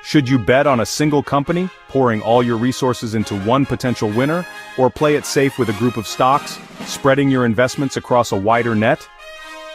Should you bet on a single company, pouring all your resources into one potential winner, or play it safe with a group of stocks, spreading your investments across a wider net?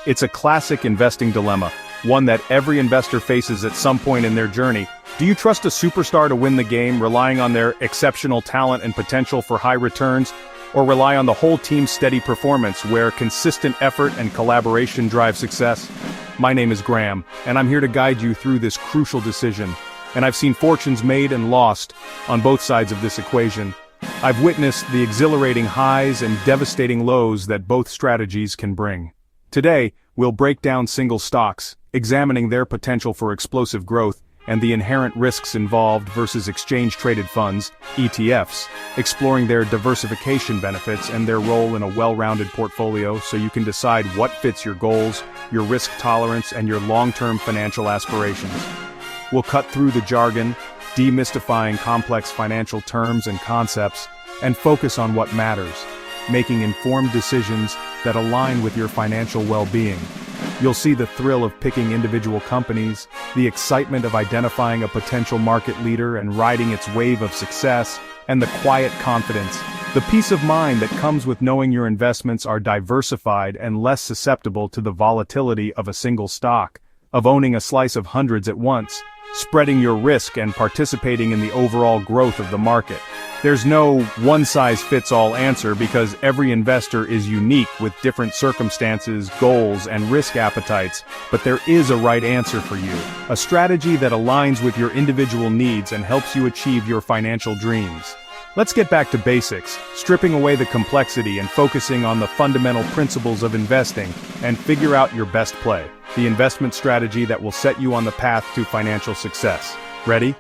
It's a classic investing dilemma, one that every investor faces at some point in their journey. Do you trust a superstar to win the game, relying on their exceptional talent and potential for high returns, or rely on the whole team's steady performance where consistent effort and collaboration drive success? My name is Graham, and I'm here to guide you through this crucial decision. And I've seen fortunes made and lost on both sides of this equation. I've witnessed the exhilarating highs and devastating lows that both strategies can bring. Today, we'll break down single stocks, examining their potential for explosive growth and the inherent risks involved versus exchange-traded funds, ETFs, exploring their diversification benefits and their role in a well-rounded portfolio so you can decide what fits your goals, your risk tolerance, and your long-term financial aspirations. We'll cut through the jargon, demystifying complex financial terms and concepts, and focus on what matters, making informed decisions that align with your financial well-being. You'll see the thrill of picking individual companies, the excitement of identifying a potential market leader and riding its wave of success, and the quiet confidence, the peace of mind that comes with knowing your investments are diversified and less susceptible to the volatility of a single stock, of owning a slice of hundreds at once, spreading your risk and participating in the overall growth of the market. There's no one-size-fits-all answer because every investor is unique with different circumstances, goals, and risk appetites, but there is a right answer for you, a strategy that aligns with your individual needs and helps you achieve your financial dreams. Let's get back to basics, stripping away the complexity and focusing on the fundamental principles of investing, and figure out your best play, the investment strategy that will set you on the path to financial success. Ready?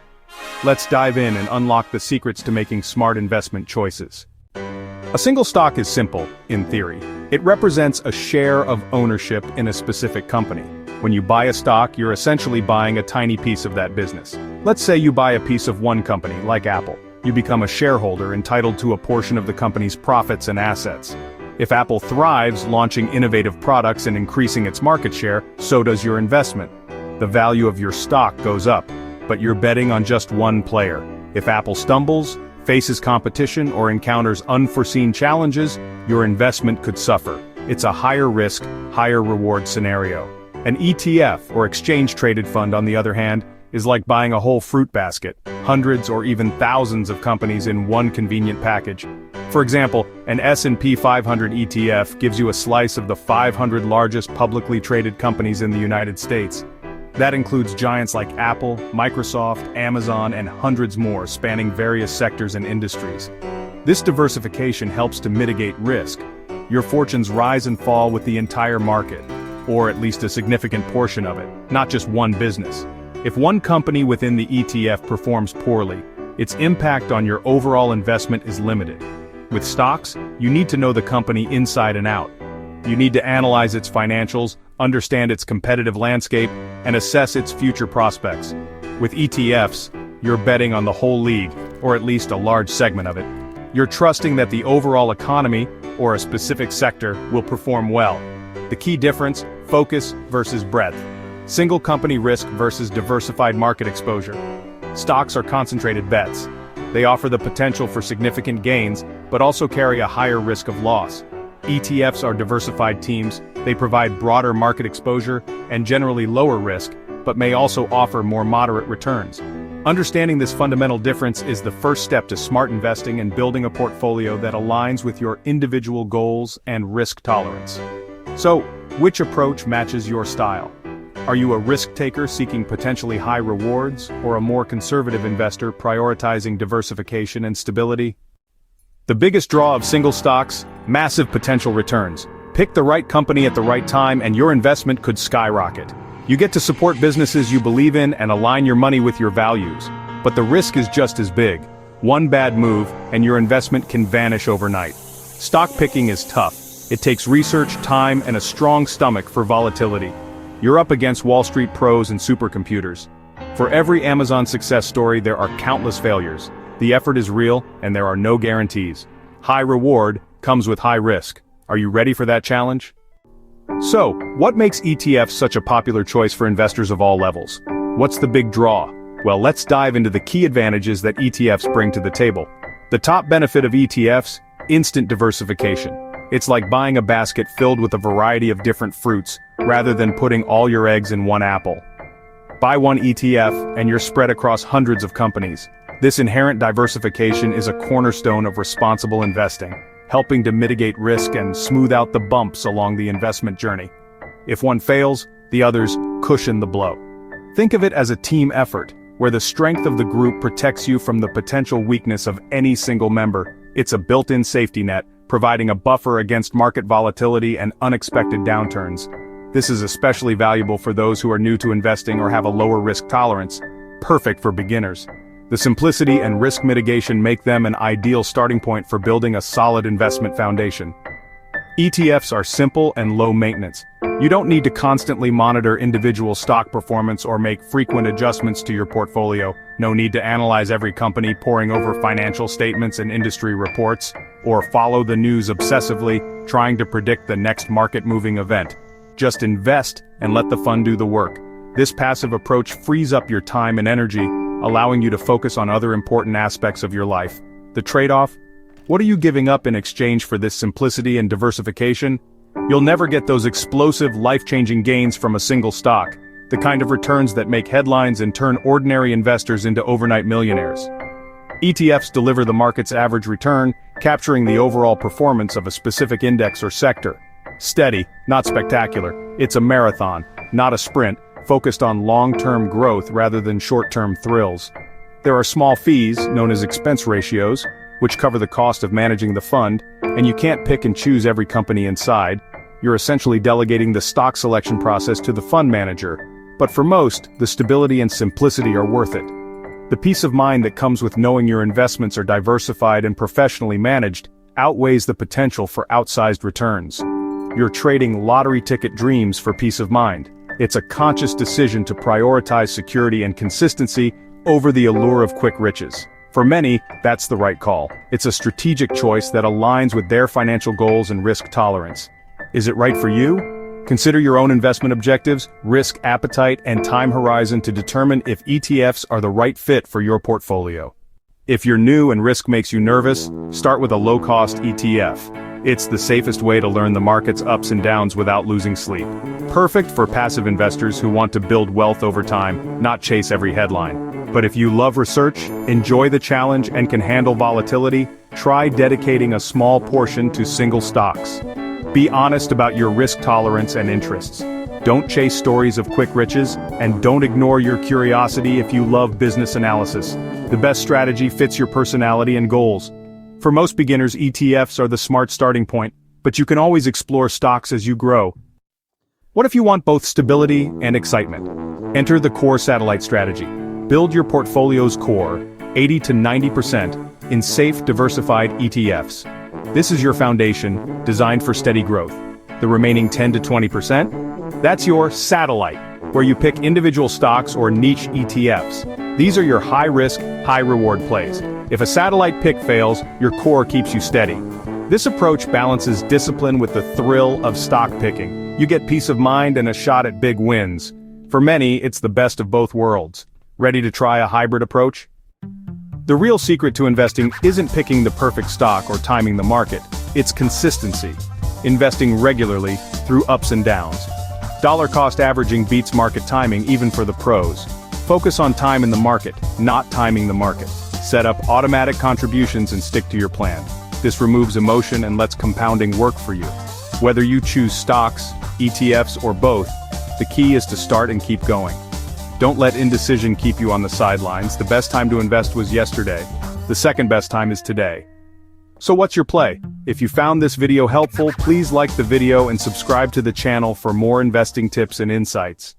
Let's dive in and unlock the secrets to making smart investment choices. A single stock is simple, in theory. It represents a share of ownership in a specific company. When you buy a stock, you're essentially buying a tiny piece of that business. Let's say you buy a piece of one company, like Apple. You become a shareholder entitled to a portion of the company's profits and assets. If Apple thrives, launching innovative products and increasing its market share, so does your investment. The value of your stock goes up, but you're betting on just one player. If Apple stumbles, faces competition, or encounters unforeseen challenges, your investment could suffer. It's a higher risk, higher reward scenario. An ETF, or exchange-traded fund, on the other hand, is like buying a whole fruit basket, hundreds or even thousands of companies in one convenient package. For example, an S&P 500 ETF gives you a slice of the 500 largest publicly traded companies in the United States. That includes giants like Apple, Microsoft, Amazon, and hundreds more spanning various sectors and industries. This diversification helps to mitigate risk. Your fortunes rise and fall with the entire market, or at least a significant portion of it, not just one business. If one company within the ETF performs poorly, its impact on your overall investment is limited. With stocks, you need to know the company inside and out. You need to analyze its financials, understand its competitive landscape, and assess its future prospects. With ETFs, you're betting on the whole league, or at least a large segment of it. You're trusting that the overall economy, or a specific sector, will perform well. The key difference: focus versus breadth. Single company risk versus diversified market exposure. Stocks are concentrated bets. They offer the potential for significant gains, but also carry a higher risk of loss. ETFs are diversified teams. They provide broader market exposure and generally lower risk, but may also offer more moderate returns. Understanding this fundamental difference is the first step to smart investing and building a portfolio that aligns with your individual goals and risk tolerance. So, which approach matches your style? Are you a risk-taker seeking potentially high rewards, or a more conservative investor prioritizing diversification and stability? The biggest draw of single stocks: massive potential returns. Pick the right company at the right time and your investment could skyrocket. You get to support businesses you believe in and align your money with your values. But the risk is just as big. One bad move, and your investment can vanish overnight. Stock picking is tough. It takes research, time, and a strong stomach for volatility. You're up against Wall Street pros and supercomputers. For every Amazon success story, there are countless failures. The effort is real, and there are no guarantees. High reward comes with high risk. Are you ready for that challenge? So, what makes ETFs such a popular choice for investors of all levels? What's the big draw? Well, let's dive into the key advantages that ETFs bring to the table. The top benefit of ETFs: instant diversification. It's like buying a basket filled with a variety of different fruits, rather than putting all your eggs in one apple. Buy one ETF, and you're spread across hundreds of companies. This inherent diversification is a cornerstone of responsible investing, helping to mitigate risk and smooth out the bumps along the investment journey. If one fails, the others cushion the blow. Think of it as a team effort, where the strength of the group protects you from the potential weakness of any single member. It's a built-in safety net, providing a buffer against market volatility and unexpected downturns. This is especially valuable for those who are new to investing or have a lower risk tolerance, perfect for beginners. The simplicity and risk mitigation make them an ideal starting point for building a solid investment foundation. ETFs are simple and low maintenance. You don't need to constantly monitor individual stock performance or make frequent adjustments to your portfolio. No need to analyze every company, poring over financial statements and industry reports, or follow the news obsessively, trying to predict the next market-moving event. Just invest and let the fun do the work. This passive approach frees up your time and energy, allowing you to focus on other important aspects of your life. The trade-off? What are you giving up in exchange for this simplicity and diversification? You'll never get those explosive, life-changing gains from a single stock, the kind of returns that make headlines and turn ordinary investors into overnight millionaires. ETFs deliver the market's average return, capturing the overall performance of a specific index or sector. Steady, not spectacular. It's a marathon, not a sprint, focused on long-term growth rather than short-term thrills. There are small fees, known as expense ratios, which cover the cost of managing the fund, and you can't pick and choose every company inside. You're essentially delegating the stock selection process to the fund manager. But for most, the stability and simplicity are worth it. The peace of mind that comes with knowing your investments are diversified and professionally managed outweighs the potential for outsized returns. You're trading lottery ticket dreams for peace of mind. It's a conscious decision to prioritize security and consistency over the allure of quick riches. For many, that's the right call. It's a strategic choice that aligns with their financial goals and risk tolerance. Is it right for you? Consider your own investment objectives, risk appetite, and time horizon to determine if ETFs are the right fit for your portfolio. If you're new and risk makes you nervous, start with a low-cost ETF. It's the safest way to learn the market's ups and downs without losing sleep. Perfect for passive investors who want to build wealth over time, not chase every headline. But if you love research, enjoy the challenge, and can handle volatility, try dedicating a small portion to single stocks. Be honest about your risk tolerance and interests. Don't chase stories of quick riches, and don't ignore your curiosity if you love business analysis. The best strategy fits your personality and goals. For most beginners, ETFs are the smart starting point, but you can always explore stocks as you grow. What if you want both stability and excitement? Enter the core satellite strategy. Build your portfolio's core, 80 to 90%, in safe, diversified ETFs. This is your foundation, designed for steady growth. The remaining 10 to 20%? That's your satellite, where you pick individual stocks or niche ETFs. These are your high-risk, high-reward plays. If a satellite pick fails, your core keeps you steady. This approach balances discipline with the thrill of stock picking. You get peace of mind and a shot at big wins. For many, it's the best of both worlds. Ready to try a hybrid approach? The real secret to investing isn't picking the perfect stock or timing the market. It's consistency. Investing regularly, through ups and downs. Dollar cost averaging beats market timing even for the pros. Focus on time in the market, not timing the market. Set up automatic contributions and stick to your plan. This removes emotion and lets compounding work for you. Whether you choose stocks, ETFs, or both, the key is to start and keep going. Don't let indecision keep you on the sidelines. The best time to invest was yesterday. The second best time is today. So what's your play? If you found this video helpful, please like the video and subscribe to the channel for more investing tips and insights.